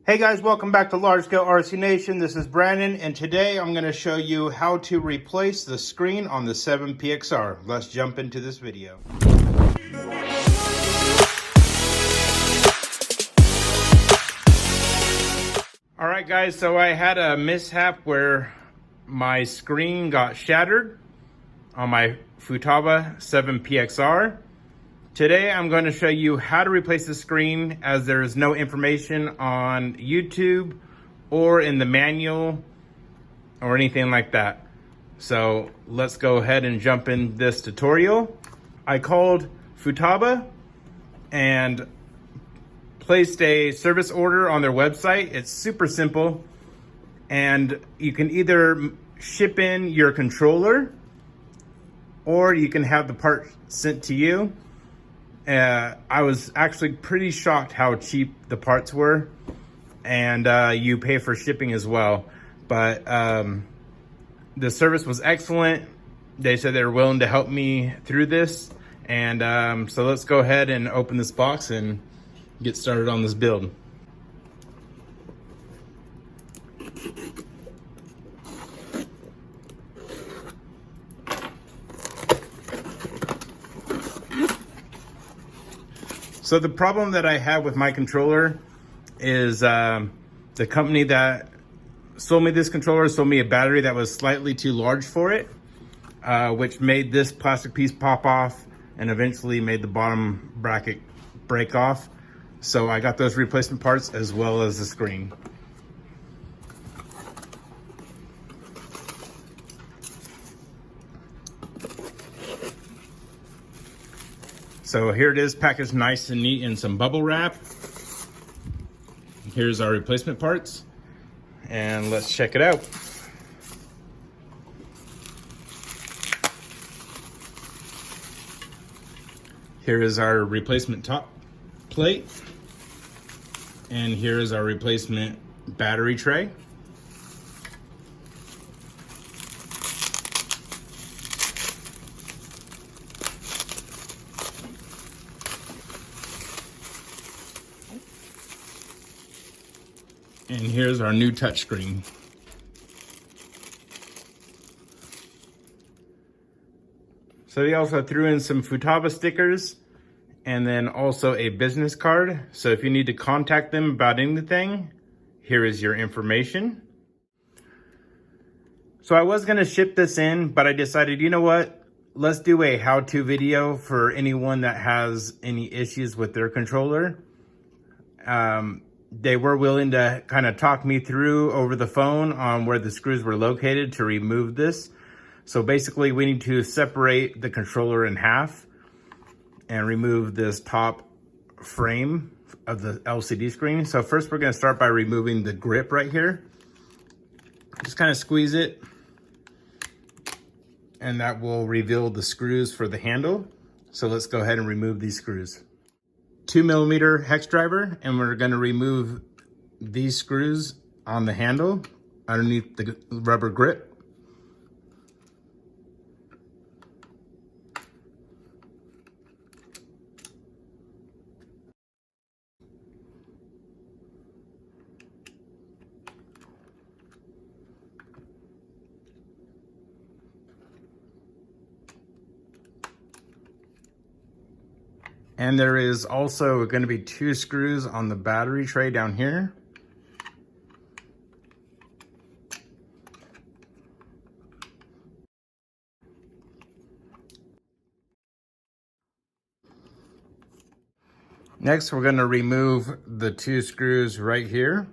Hey guys, welcome back to Large Scale RC Nation. This is Brandon, and today I'm going to show you how to replace the screen on the 7PXR. Let's jump into this video. Alright guys, so I had a mishap where my screen got shattered on my Futaba 7PXR. Today I'm going to show you how to replace the screen, as there is no information on YouTube or in the manual or anything like that. So let's go ahead and jump in this tutorial. I called Futaba and placed a service order on their website. It's super simple, and you can either ship in your controller or you can have the part sent to you. I was actually pretty shocked how cheap the parts were, and you pay for shipping as well. But the service was excellent. They said they were willing to help me through this, and so let's go ahead and open this box and get started on this build. So the problem that I have with my controller is the company that sold me this controller sold me a battery that was slightly too large for it, which made this plastic piece pop off and eventually made the bottom bracket break off. So I got those replacement parts as well as the screen. So here it is, packaged nice and neat in some bubble wrap. Here's our replacement parts, and let's check it out. Here is our replacement top plate, and here is our replacement battery tray. And here's our new touchscreen. So they also threw in some Futaba stickers and then also a business card. So if you need to contact them about anything, here is your information. So I was gonna ship this in, but I decided, you know what? Let's do a how-to video for anyone that has any issues with their controller. They were willing to kind of talk me through over the phone on where the screws were located to remove this. So basically we need to separate the controller in half and remove this top frame of the LCD screen. So first we're going to start by removing the grip right here. Just kind of squeeze it, and that will reveal the screws for the handle. So let's go ahead and remove these screws. 2mm hex driver, and we're going to remove these screws on the handle underneath the rubber grip. And there is also going to be 2 screws on the battery tray down here. Next, we're going to remove the 2 screws right here.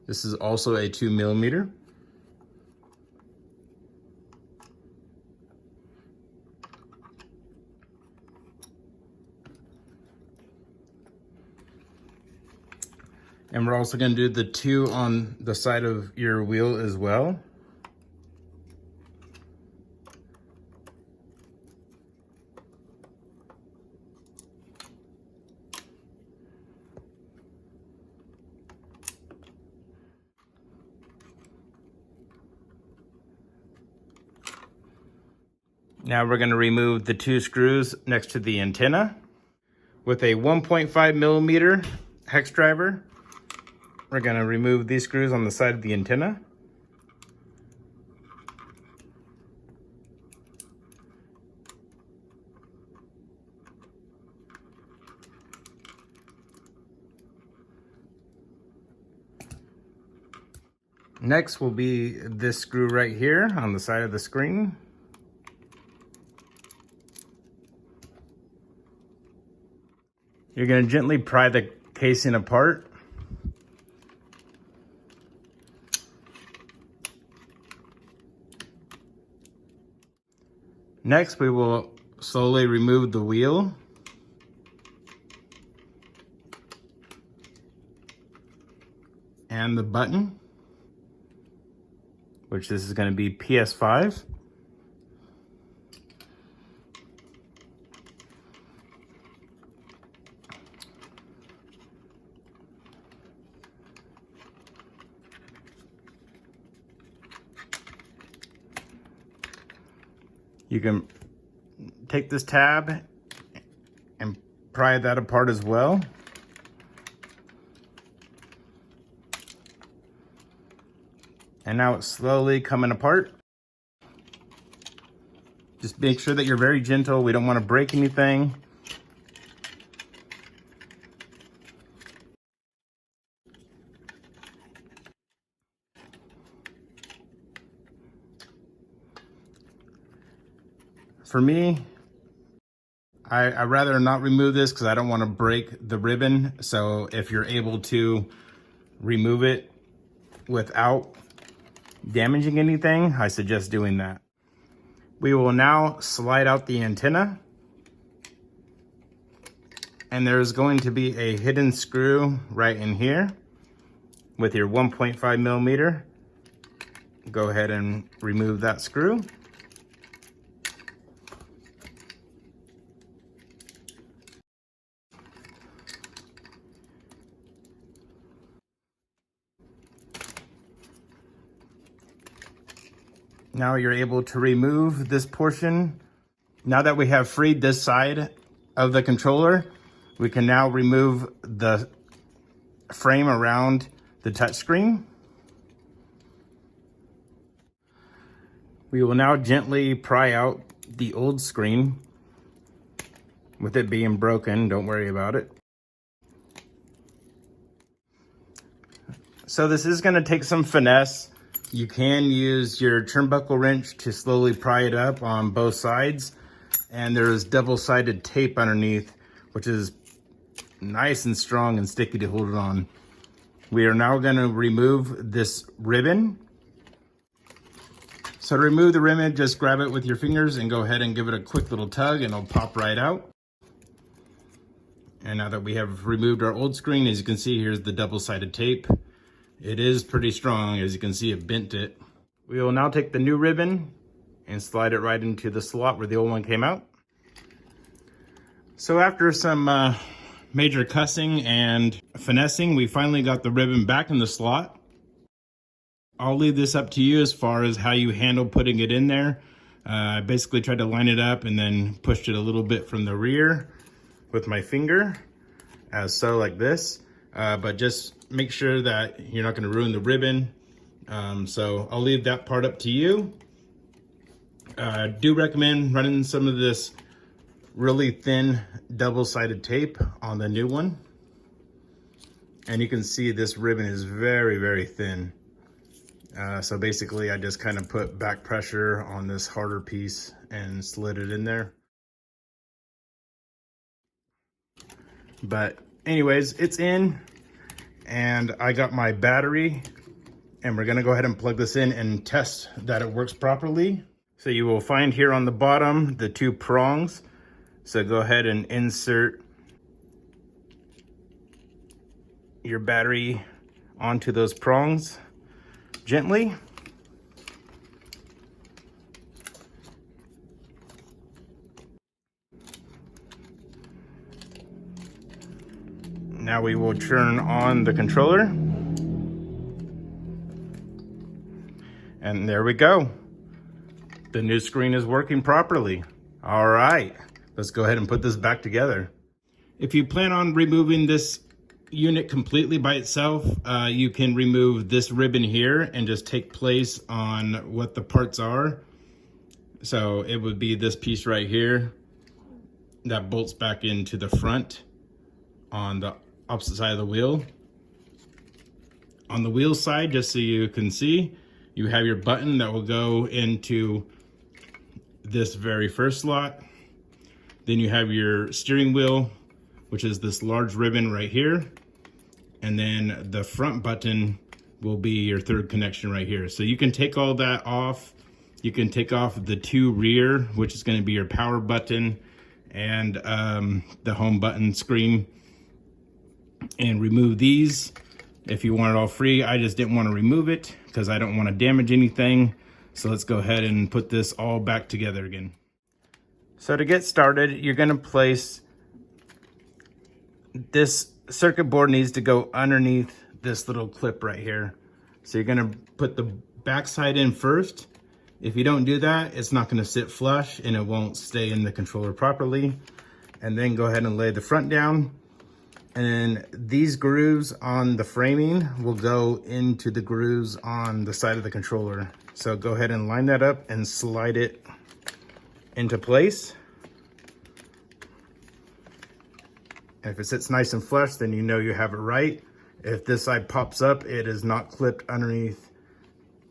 This is also a 2mm. And we're also going to do the 2 on the side of your wheel as well. Now we're going to remove the two screws next to the antenna. With a 1.5 millimeter hex driver. We're going to remove these screws on the side of the antenna. Next will be this screw right here on the side of the screen. You're going to gently pry the casing apart. Next, we will slowly remove the wheel. And the button, which this is going to be PS5. You can take this tab and pry that apart as well. And now it's slowly coming apart. Just make sure that you're very gentle. We don't want to break anything. For me, I'd rather not remove this because I don't want to break the ribbon. So if you're able to remove it without damaging anything, I suggest doing that. We will now slide out the antenna. And there's going to be a hidden screw right in here with your 1.5 millimeter. Go ahead and remove that screw. Now you're able to remove this portion. Now that we have freed this side of the controller, we can now remove the frame around the touchscreen. We will now gently pry out the old screen. With it being broken, don't worry about it. So this is going to take some finesse. You can use your turnbuckle wrench to slowly pry it up on both sides. And there is double-sided tape underneath, which is nice and strong and sticky to hold it on. We are now going to remove this ribbon. So to remove the ribbon, just grab it with your fingers and go ahead and give it a quick little tug and it'll pop right out. And now that we have removed our old screen, as you can see, here's the double-sided tape. It is pretty strong. As you can see, it bent it. We will now take the new ribbon and slide it right into the slot where the old one came out. So after some major cussing and finessing, we finally got the ribbon back in the slot. I'll leave this up to you as far as how you handle putting it in there. I basically tried to line it up and then pushed it a little bit from the rear with my finger, as so, like this. But just make sure that you're not going to ruin the ribbon. So I'll leave that part up to you. Do recommend running some of this really thin double-sided tape on the new one. And you can see this ribbon is very, very thin. So basically I just kind of put back pressure on this harder piece and slid it in there. But anyways, it's in, and I got my battery, and we're gonna go ahead and plug this in and test that it works properly. So you will find here on the bottom the two prongs. So go ahead and insert your battery onto those prongs gently. Now we will turn on the controller. And there we go. The new screen is working properly. All right, let's go ahead and put this back together. If you plan on removing this unit completely by itself, you can remove this ribbon here and just take place on what the parts are. So it would be this piece right here that bolts back into the front on the opposite side of the wheel. On the wheel side, just so you can see, you have your button that will go into this very first slot. Then you have your steering wheel, which is this large ribbon right here. And then the front button will be your third connection right here. So you can take all that off. You can take off the two rear, which is going to be your power button and the home button screen, and remove these if you want it all free. I just didn't want to remove it because I don't want to damage anything. So let's go ahead and put this all back together again. So to get started, you're going to place this circuit board needs to go underneath this little clip right here. So you're going to put the back side in first. If you don't do that, it's not going to sit flush and it won't stay in the controller properly. And then go ahead and lay the front down. And these grooves on the framing will go into the grooves on the side of the controller. So go ahead and line that up and slide it into place. And if it sits nice and flush, then you know you have it right. If this side pops up, it is not clipped underneath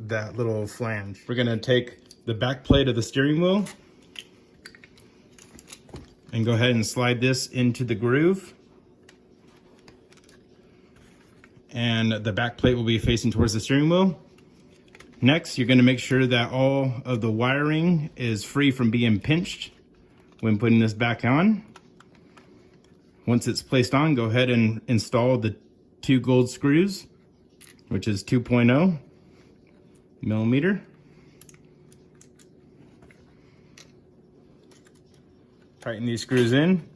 that little flange. We're gonna take the back plate of the steering wheel and go ahead and slide this into the groove. And the back plate will be facing towards the steering wheel. Next, you're gonna make sure that all of the wiring is free from being pinched when putting this back on. Once it's placed on, go ahead and install the 2 gold screws, which is 2.0 millimeter. Tighten these screws in.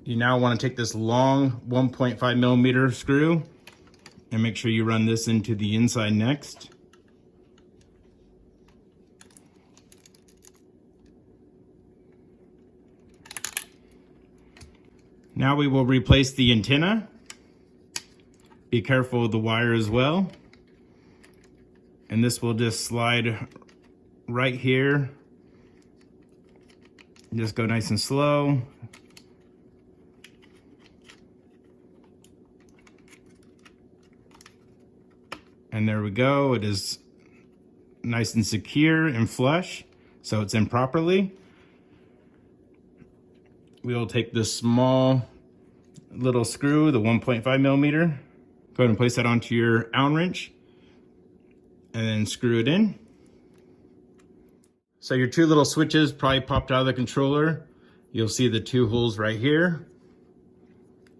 You now want to take this long 1.5 millimeter screw and make sure you run this into the inside next. Now we will replace the antenna. Be careful of the wire as well. And this will just slide right here. Just go nice and slow. And there we go. It is nice and secure and flush, so it's in properly. We'll take this small little screw, the 1.5 millimeter. Go ahead and place that onto your Allen wrench and then screw it in. So your 2 little switches probably popped out of the controller. You'll see the 2 holes right here.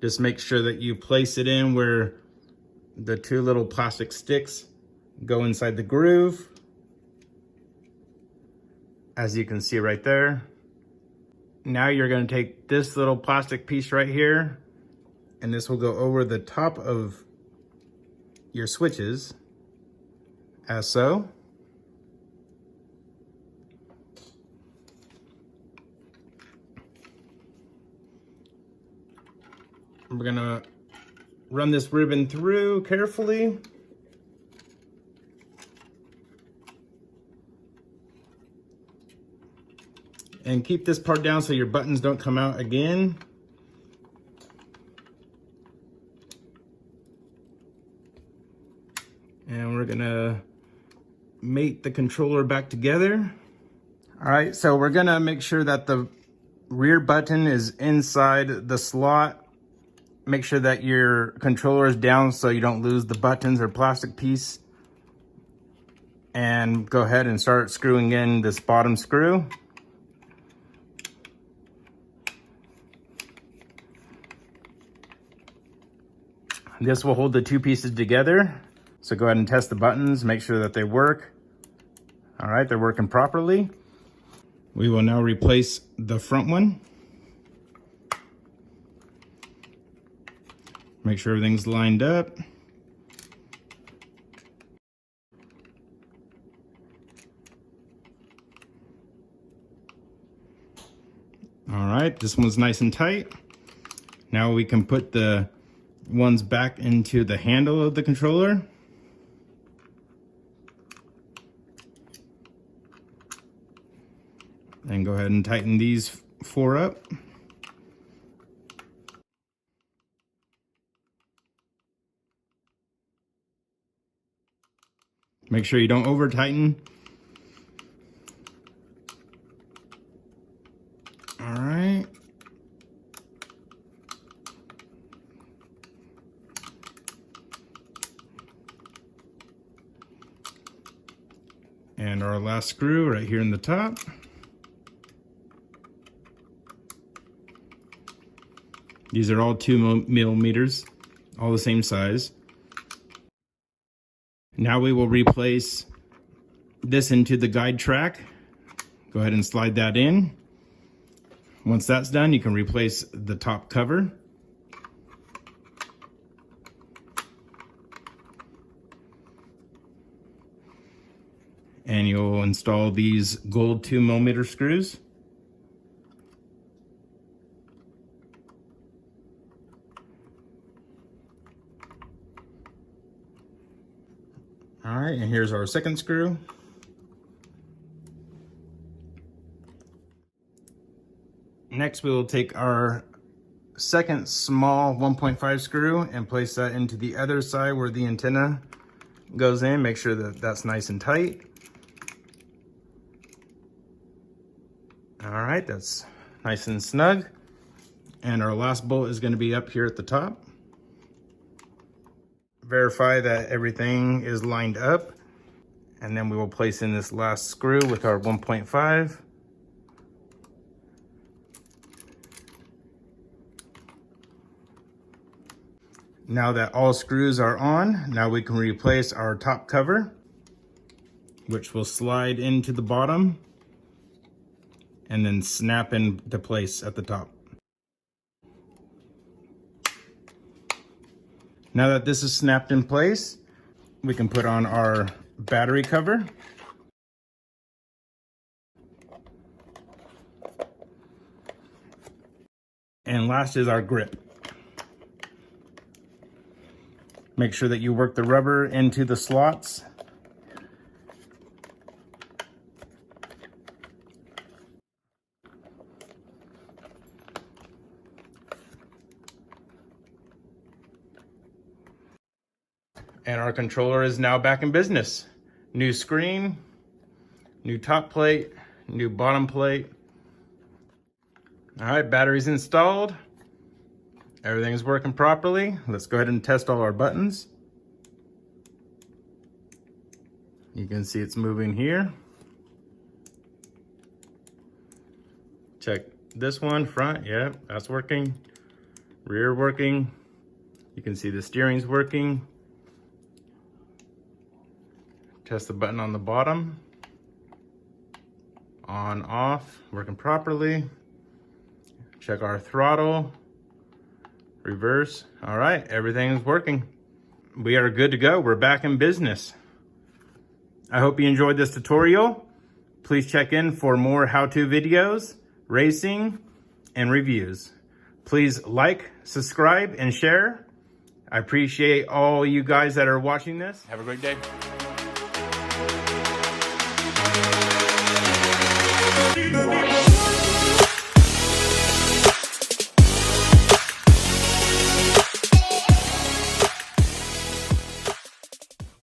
Just make sure that you place it in where the 2 little plastic sticks go inside the groove, as you can see right there. Now you're going to take this little plastic piece right here, and this will go over the top of your switches, as so. We're going to run this ribbon through carefully. And keep this part down so your buttons don't come out again. And we're gonna mate the controller back together. All right, so we're gonna make sure that the rear button is inside the slot. Make sure that your controller is down so you don't lose the buttons or plastic piece. And go ahead and start screwing in this bottom screw. This will hold the 2 pieces together. So go ahead and test the buttons, make sure that they work. All right, they're working properly. We will now replace the front one. Make sure everything's lined up. All right, this one's nice and tight. Now we can put the ones back into the handle of the controller. And go ahead and tighten these 4 up. Make sure you don't over tighten. All right. And our last screw right here in the top. These are all 2 millimeters, all the same size. Now we will replace this into the guide track. Go ahead and slide that in. Once that's done, you can replace the top cover. And you'll install these gold 2 millimeter screws. All right, and here's our second screw. Next, we will take our second small 1.5 screw and place that into the other side where the antenna goes in. Make sure that that's nice and tight. All right, that's nice and snug. And our last bolt is going to be up here at the top. Verify that everything is lined up. And then we will place in this last screw with our 1.5. Now that all screws are on, now we can replace our top cover, which will slide into the bottom and then snap into place at the top. Now that this is snapped in place, we can put on our battery cover. And last is our grip. Make sure that you work the rubber into the slots. And our controller is now back in business. New screen, new top plate, new bottom plate. All right, battery's installed. Everything's working properly. Let's go ahead and test all our buttons. You can see it's moving here. Check this one, front, yep, that's working. Rear working. You can see the steering's working. Test the button on the bottom. On, off, working properly. Check our throttle. Reverse. All right, everything's working. We are good to go. We're back in business. I hope you enjoyed this tutorial. Please check in for more how-to videos, racing, and reviews. Please like, subscribe, and share. I appreciate all you guys that are watching this. Have a great day.